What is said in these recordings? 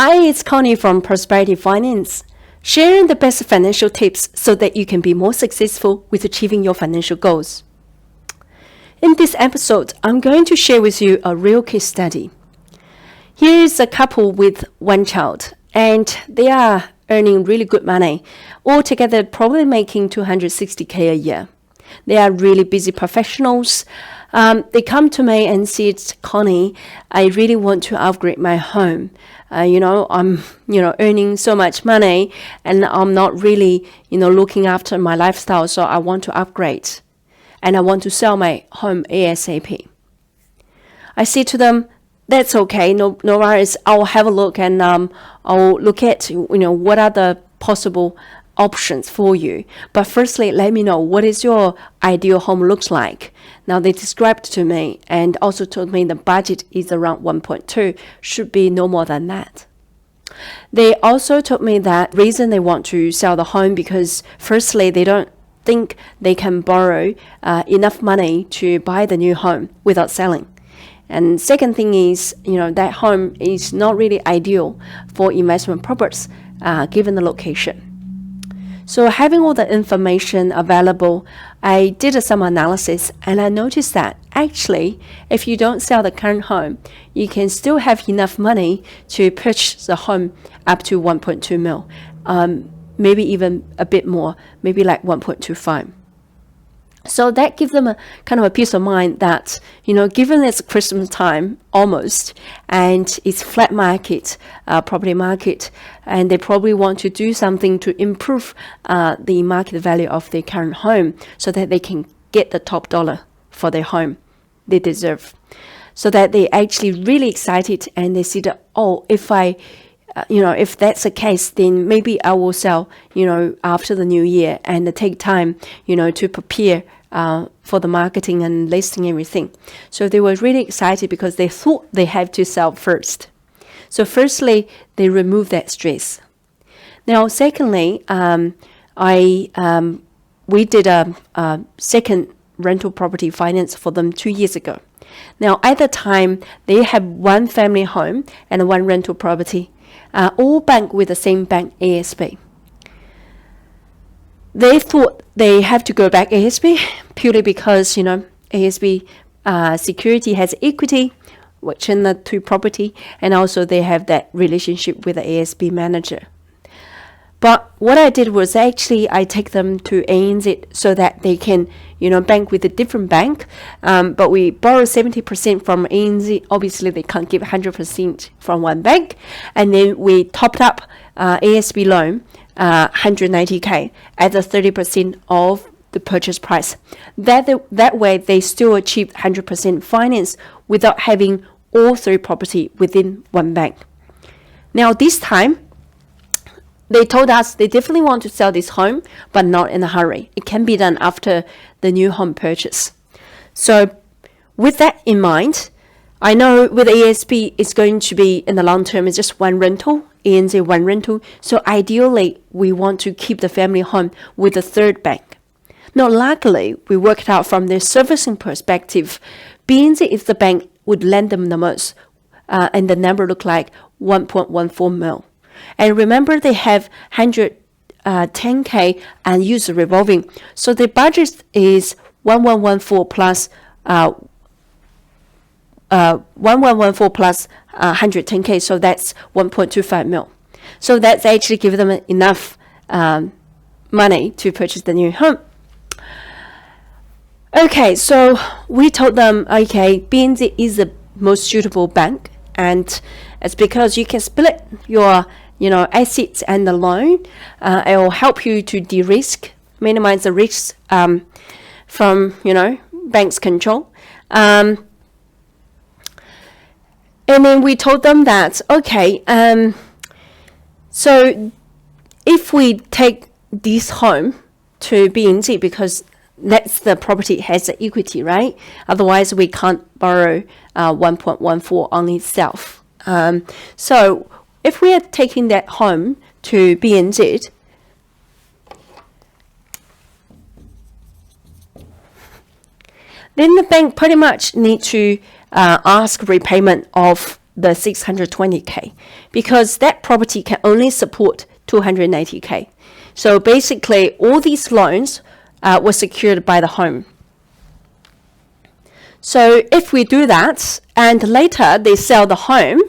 Hi, it's Connie from Prosperity Finance, sharing the best financial tips so that you can be more successful with achieving your financial goals. In this episode, I'm going to share with you a real case study. Here is a couple with one child, and they are earning really good money, altogether probably making $260K a year. They are really busy professionals. They come to me and said, Connie, I really want to upgrade my home. I'm, earning so much money and I'm not really, looking after my lifestyle. So I want to upgrade and I want to sell my home ASAP. I say to them, that's okay. No worries. I'll have a look and I'll look at, what are the possible options for you. But firstly, let me know what is your ideal home looks like. Now they described to me and also told me the budget is around 1.2, should be no more than that. They also told me that reason they want to sell the home because firstly, they don't think they can borrow enough money to buy the new home without selling. And second thing is, that home is not really ideal for investment purpose given the location. So having all the information available, I did some analysis and I noticed that actually, if you don't sell the current home, you can still have enough money to purchase the home up to 1.2 mil, maybe even a bit more, maybe like 1.25. So that gives them a kind of a peace of mind that, given it's Christmas time almost, and it's flat market, property market, and they probably want to do something to improve the market value of their current home so that they can get the top dollar for their home they deserve. So that they actually really excited and they see that, if that's the case, then maybe I will sell, after the new year and take time, to prepare for the marketing and listing everything. So they were really excited because they thought they had to sell first. So firstly, they removed that stress. Now, secondly, we did a second rental property finance for them 2 years ago. Now, at the time, they have one family home and one rental property, all banked with the same bank, ASB. They thought they have to go back ASB purely because, ASB security has equity, which in the two property, and also they have that relationship with the ASB manager. But what I did was actually I take them to ANZ so that they can, bank with a different bank. But we borrow 70% from ANZ. Obviously, they can't give 100% from one bank. And then we topped up ASB loan, 190K at the 30% of the purchase price. That way, they still achieved 100% finance without having all three property within one bank. Now, this time, they told us they definitely want to sell this home, but not in a hurry. It can be done after the new home purchase. So with that in mind, I know with ASB, it's going to be in the long term, it's just one rental, ANZ one rental. So ideally, we want to keep the family home with a third bank. Now, luckily, we worked out from their servicing perspective, BNZ is the bank would lend them the most, and the number looked like 1.14 mil. And remember, they have 110K and use revolving. So the budget is 1114 plus 1114 plus 110K. So that's 1.25 mil. So that's actually giving them enough money to purchase the new home. Okay, so we told them, BNZ is the most suitable bank, and it's because you can split your assets and the loan. It will help you to de-risk, minimize the risks from, bank's control. And then we told them that, so if we take this home to BNZ, because that's the property has the equity, right? Otherwise, we can't borrow 1.14 on itself. So if we are taking that home to BNZ, then the bank pretty much need to ask repayment of the 620K because that property can only support 280K. So basically, all these loans were secured by the home. So if we do that, and later they sell the home,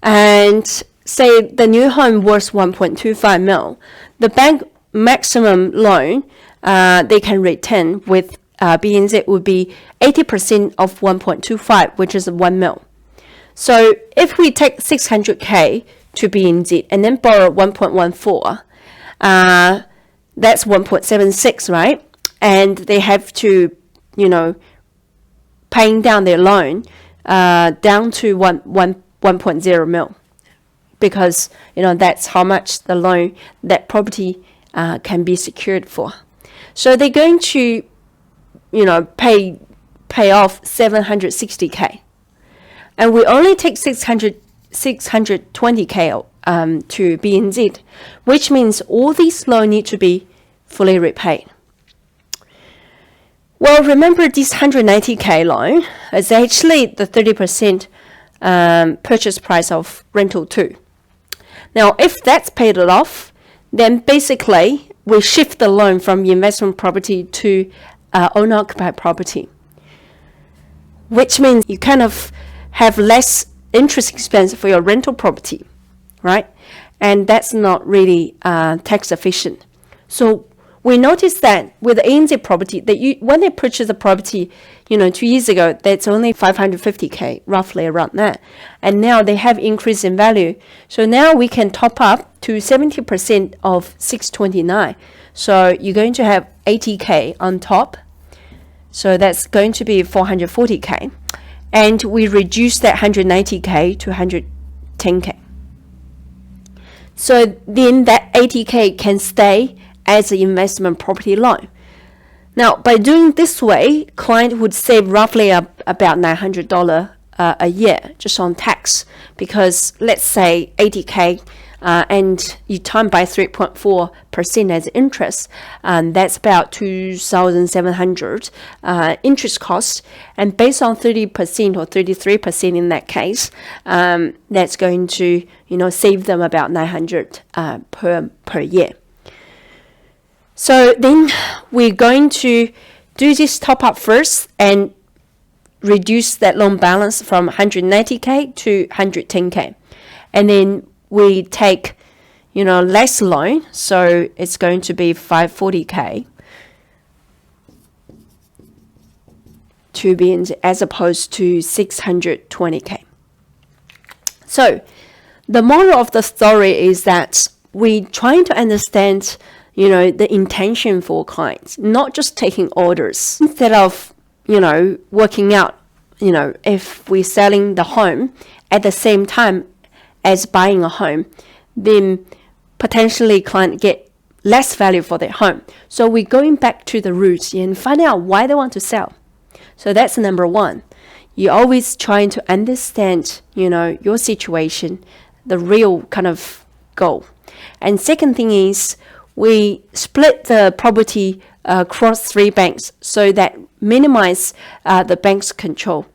and say the new home worth 1.25 mil, the bank maximum loan they can retain with BNZ would be 80% of 1.25, which is 1 mil. So if we take 600K to BNZ and then borrow 1.14, that's 1.76, right? And they have to, paying down their loan down to 1.0 mil, because that's how much the loan, that property can be secured for. So they're going to pay off 760K, and we only take 620K to BNZ, which means all these loans need to be fully repaid. Well, remember this 190K loan is actually the 30% purchase price of rental 2. Now, if that's paid off, then basically we shift the loan from investment property to owner-occupied property, which means you kind of have less interest expense for your rental property, right? And that's not really tax efficient. So we noticed that with the ANZ property, that when they purchased the property, 2 years ago, that's only 550K, roughly around that. And now they have increased in value. So now we can top up to 70% of 629. So you're going to have 80K on top. So that's going to be 440K. And we reduce that 190K to 110K. So then that 80K can stay as an investment property loan. Now, by doing this way, client would save roughly about $900 a year just on tax, because let's say 80K and you time by 3.4% as interest, that's about 2,700 interest costs, and based on 30% or 33% in that case, that's going to save them about 900 per year. So then we're going to do this top up first and reduce that loan balance from 190K to 110K. And then we take, less loan. So it's going to be 540K to be as opposed to 620K. So the moral of the story is that we're trying to understand the intention for clients, not just taking orders. Instead of, working out, if we're selling the home at the same time as buying a home, then potentially client get less value for their home. So we're going back to the roots and find out why they want to sell. So that's number one. You're always trying to understand, your situation, the real kind of goal. And second thing is, we split the property across 3 banks so that minimize the bank's control.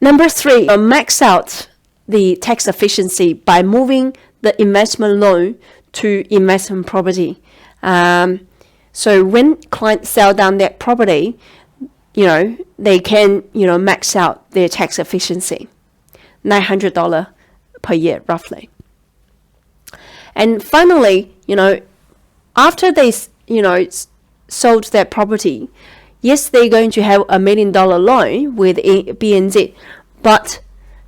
Number 3, max out the tax efficiency by moving the investment loan to investment property. So when clients sell down that property, they can, max out their tax efficiency, $900 per year, roughly. And finally, after they, sold their property, yes, they're going to have $1 million loan with BNZ, but,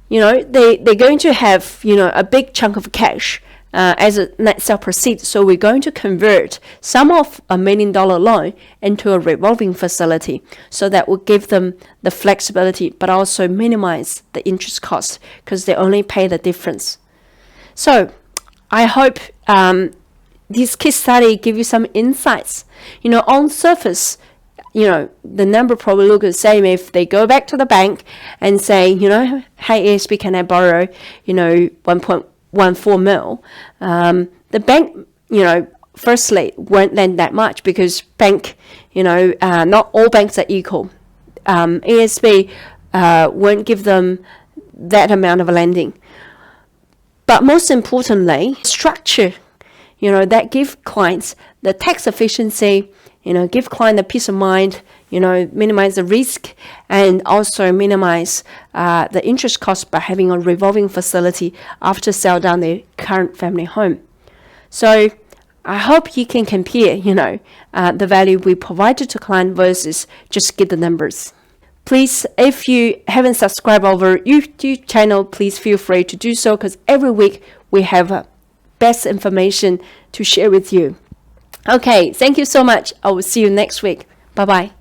they're going to have, a big chunk of cash as a net sale proceeds. So we're going to convert some of $1 million loan into a revolving facility, so that will give them the flexibility, but also minimize the interest cost because they only pay the difference. So I hope this case study give you some insights. On surface, the number probably look the same if they go back to the bank and say, hey, ASB, can I borrow, 1.14 mil? The bank, firstly, won't lend that much because bank, not all banks are equal. ASB won't give them that amount of lending. But most importantly, structure, that give clients the tax efficiency, give client the peace of mind, minimize the risk, and also minimize the interest cost by having a revolving facility after sell down their current family home. So I hope you can compare, the value we provided to client versus just get the numbers. Please, if you haven't subscribed our YouTube channel, please feel free to do so, because every week we have best information to share with you. Okay, thank you so much. I will see you next week. Bye-bye.